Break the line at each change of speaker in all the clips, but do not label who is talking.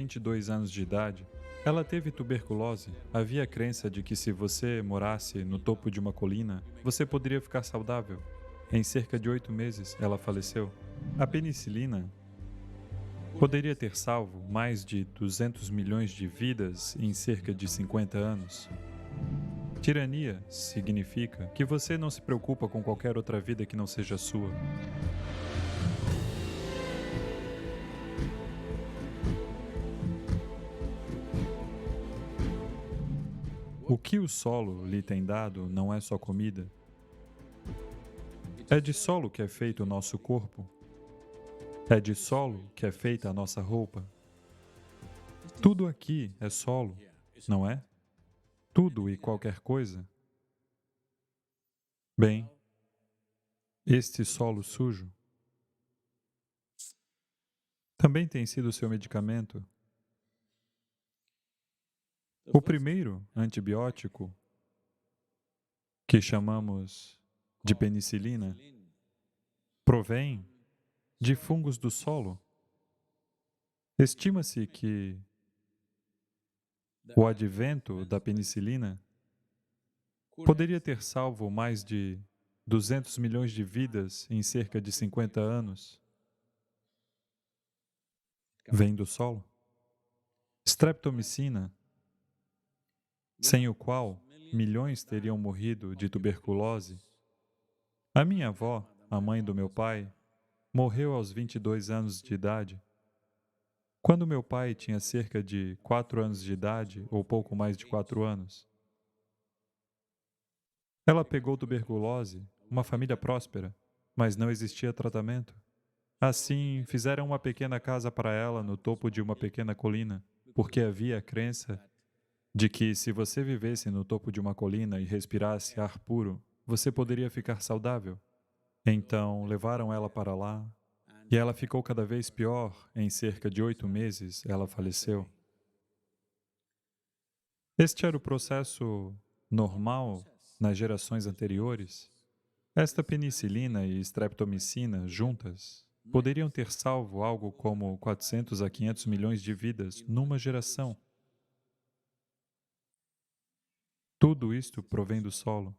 22 anos de idade, ela teve tuberculose. Havia a crença de que se você morasse no topo de uma colina, você poderia ficar saudável. Em cerca de 8 meses, ela faleceu. A penicilina poderia ter salvo mais de 200 milhões de vidas em cerca de 50 anos. Tirania significa que você não se preocupa com qualquer outra vida que não seja sua. O que o solo lhe tem dado não é só comida. É de solo que é feito o nosso corpo. É de solo que é feita a nossa roupa. Tudo aqui é solo, não é? Tudo e qualquer coisa. Bem, este solo sujo também tem sido seu medicamento. O primeiro antibiótico, que chamamos de penicilina, provém de fungos do solo. Estima-se que o advento da penicilina poderia ter salvo mais de 200 milhões de vidas em cerca de 50 anos. Vem do solo. Streptomicina, sem o qual milhões teriam morrido de tuberculose. A minha avó, a mãe do meu pai, morreu aos 22 anos de idade. Quando meu pai tinha cerca de 4 anos de idade, ou pouco mais de 4 anos. Ela pegou tuberculose, uma família próspera, mas não existia tratamento. Assim, fizeram uma pequena casa para ela no topo de uma pequena colina, porque havia a crença de que se você vivesse no topo de uma colina e respirasse ar puro, você poderia ficar saudável. Então, levaram ela para lá, e ela ficou cada vez pior. Em cerca de 8 meses, ela faleceu. Este era o processo normal nas gerações anteriores. Esta penicilina e streptomicina juntas poderiam ter salvo algo como 400 a 500 milhões de vidas numa geração. Tudo isto provém do solo.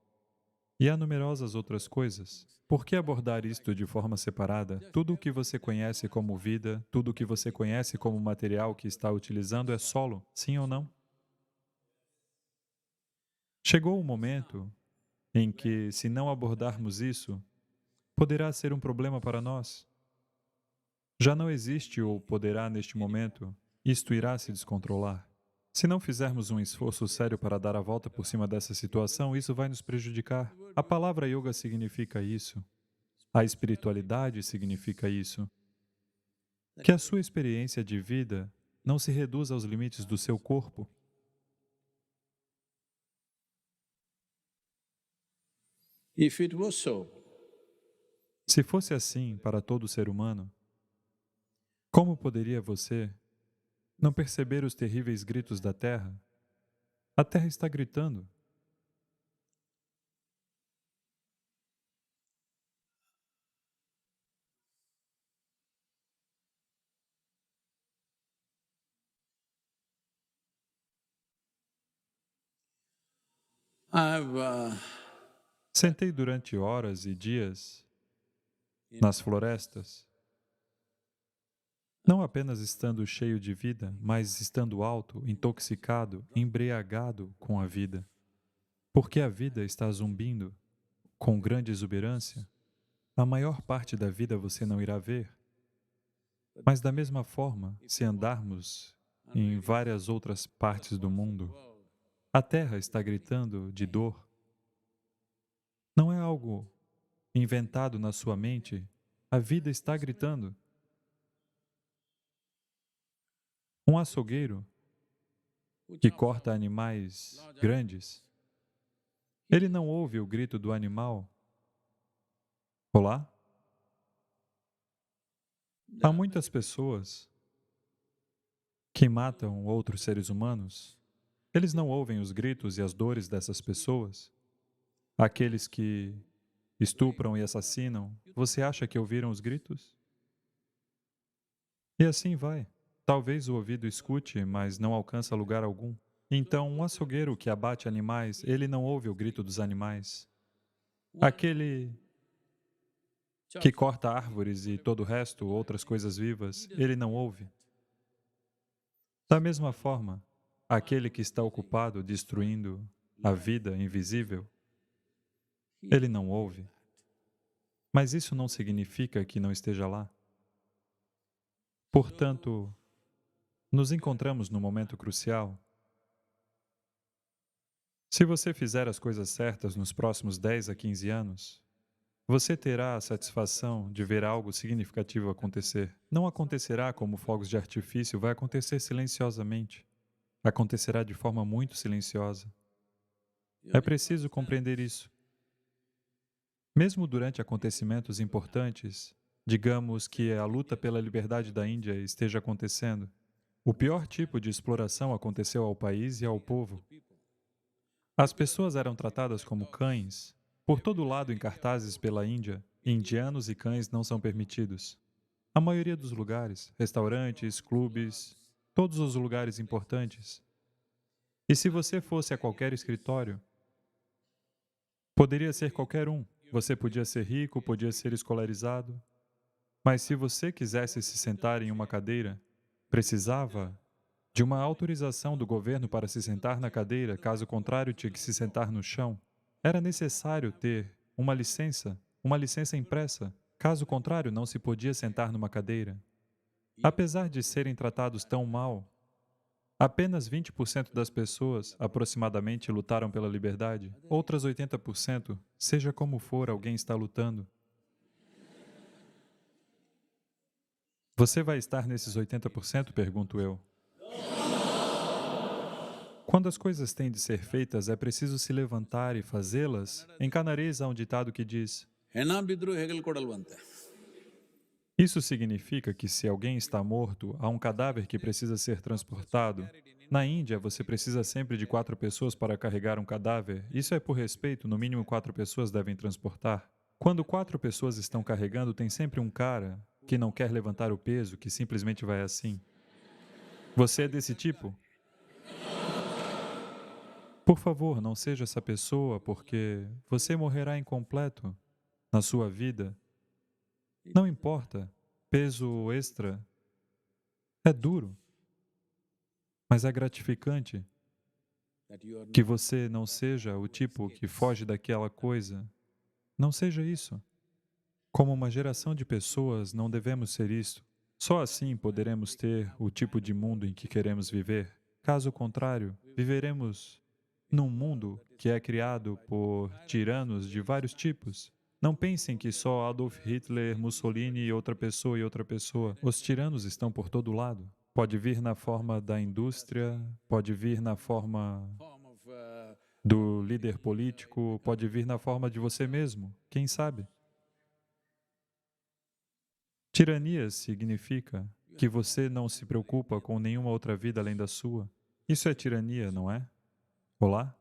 E há numerosas outras coisas. Por que abordar isto de forma separada? Tudo o que você conhece como vida, tudo o que você conhece como material que está utilizando é solo, sim ou não? Chegou o momento em que, se não abordarmos isso, poderá ser um problema para nós. Já não existe ou poderá neste momento, isto irá se descontrolar. Se não fizermos um esforço sério para dar a volta por cima dessa situação, isso vai nos prejudicar. A palavra yoga significa isso. A espiritualidade significa isso. Que a sua experiência de vida não se reduza aos limites do seu corpo.
If it was so,
Se fosse assim para todo ser humano, como poderia você não perceber os terríveis gritos da Terra? A Terra está gritando.
I've
Sentei durante horas e dias nas florestas, não apenas estando cheio de vida, mas estando alto, intoxicado, embriagado com a vida. Porque a vida está zumbindo com grande exuberância. A maior parte da vida você não irá ver. Mas da mesma forma, se andarmos em várias outras partes do mundo, a Terra está gritando de dor. Não é algo inventado na sua mente, a vida está gritando. Um açougueiro que corta animais grandes, ele não ouve o grito do animal. Olá? Há muitas pessoas que matam outros seres humanos. Eles não ouvem os gritos e as dores dessas pessoas. Aqueles que estupram e assassinam, você acha que ouviram os gritos? E assim vai. Talvez o ouvido escute, mas não alcança lugar algum. Então, um açougueiro que abate animais, ele não ouve o grito dos animais. Aquele que corta árvores e todo o resto, outras coisas vivas, ele não ouve. Da mesma forma, aquele que está ocupado destruindo a vida invisível, ele não ouve. Mas isso não significa que não esteja lá. Portanto, nos encontramos num momento crucial. Se você fizer as coisas certas nos próximos 10 a 15 anos, você terá a satisfação de ver algo significativo acontecer. Não acontecerá como fogos de artifício, vai acontecer silenciosamente. Acontecerá de forma muito silenciosa. É preciso compreender isso. Mesmo durante acontecimentos importantes, digamos que a luta pela liberdade da Índia esteja acontecendo, o pior tipo de exploração aconteceu ao país e ao povo. As pessoas eram tratadas como cães. Por todo lado em cartazes pela Índia, indianos e cães não são permitidos. A maioria dos lugares, restaurantes, clubes, todos os lugares importantes. E se você fosse a qualquer escritório, poderia ser qualquer um. Você podia ser rico, podia ser escolarizado. Mas se você quisesse se sentar em uma cadeira, precisava de uma autorização do governo para se sentar na cadeira, caso contrário, tinha que se sentar no chão. Era necessário ter uma licença impressa. Caso contrário, não se podia sentar numa cadeira. Apesar de serem tratados tão mal, apenas 20% das pessoas, aproximadamente, lutaram pela liberdade. Outras 80%, seja como for, alguém está lutando. Você vai estar nesses 80%? Pergunto eu. Quando as coisas têm de ser feitas, é preciso se levantar e fazê-las. Em canarês há um ditado que diz: isso significa que se alguém está morto, há um cadáver que precisa ser transportado. Na Índia, você precisa sempre de 4 pessoas para carregar um cadáver. Isso é por respeito, no mínimo 4 pessoas devem transportar. Quando 4 pessoas estão carregando, tem sempre um cara que não quer levantar o peso, que simplesmente vai assim. Você é desse tipo? Por favor, não seja essa pessoa, porque você morrerá incompleto na sua vida. Não importa, peso extra é duro, mas é gratificante que você não seja o tipo que foge daquela coisa. Não seja isso. Como uma geração de pessoas, não devemos ser isso. Só assim poderemos ter o tipo de mundo em que queremos viver. Caso contrário, viveremos num mundo que é criado por tiranos de vários tipos. Não pensem que só Adolf Hitler, Mussolini e outra pessoa e outra pessoa. Os tiranos estão por todo lado. Pode vir na forma da indústria, pode vir na forma do líder político, pode vir na forma de você mesmo, quem sabe? Tirania significa que você não se preocupa com nenhuma outra vida além da sua. Isso é tirania, não é? Olá?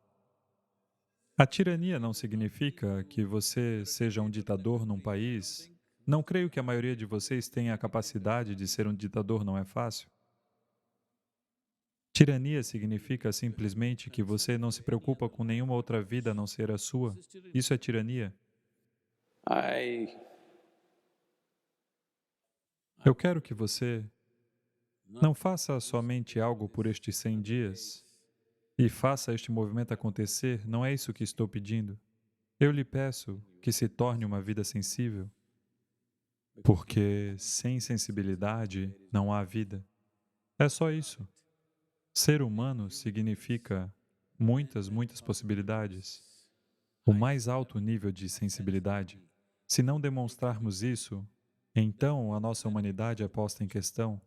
A tirania não significa que você seja um ditador num país. Não creio que a maioria de vocês tenha a capacidade de ser um ditador, não é fácil. Tirania significa simplesmente que você não se preocupa com nenhuma outra vida a não ser a sua. Isso é tirania. Eu quero que você não faça somente algo por estes 100 dias e faça este movimento acontecer, não é isso que estou pedindo. Eu lhe peço que se torne uma vida sensível, porque sem sensibilidade não há vida. É só isso. Ser humano significa muitas possibilidades. O mais alto nível de sensibilidade. Se não demonstrarmos isso, então a nossa humanidade é posta em questão.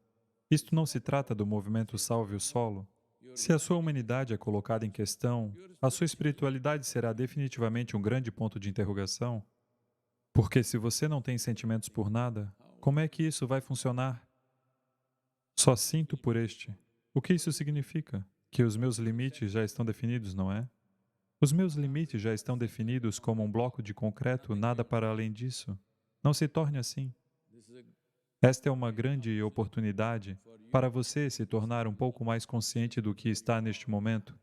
Isto não se trata do movimento Salve o Solo. Se a sua humanidade é colocada em questão, a sua espiritualidade será definitivamente um grande ponto de interrogação. Porque se você não tem sentimentos por nada, como é que isso vai funcionar? Só sinto por este. O que isso significa? Que os meus limites já estão definidos, não é? Os meus limites já estão definidos como um bloco de concreto, nada para além disso. Não se torne assim. Esta é uma grande oportunidade para você se tornar um pouco mais consciente do que está neste momento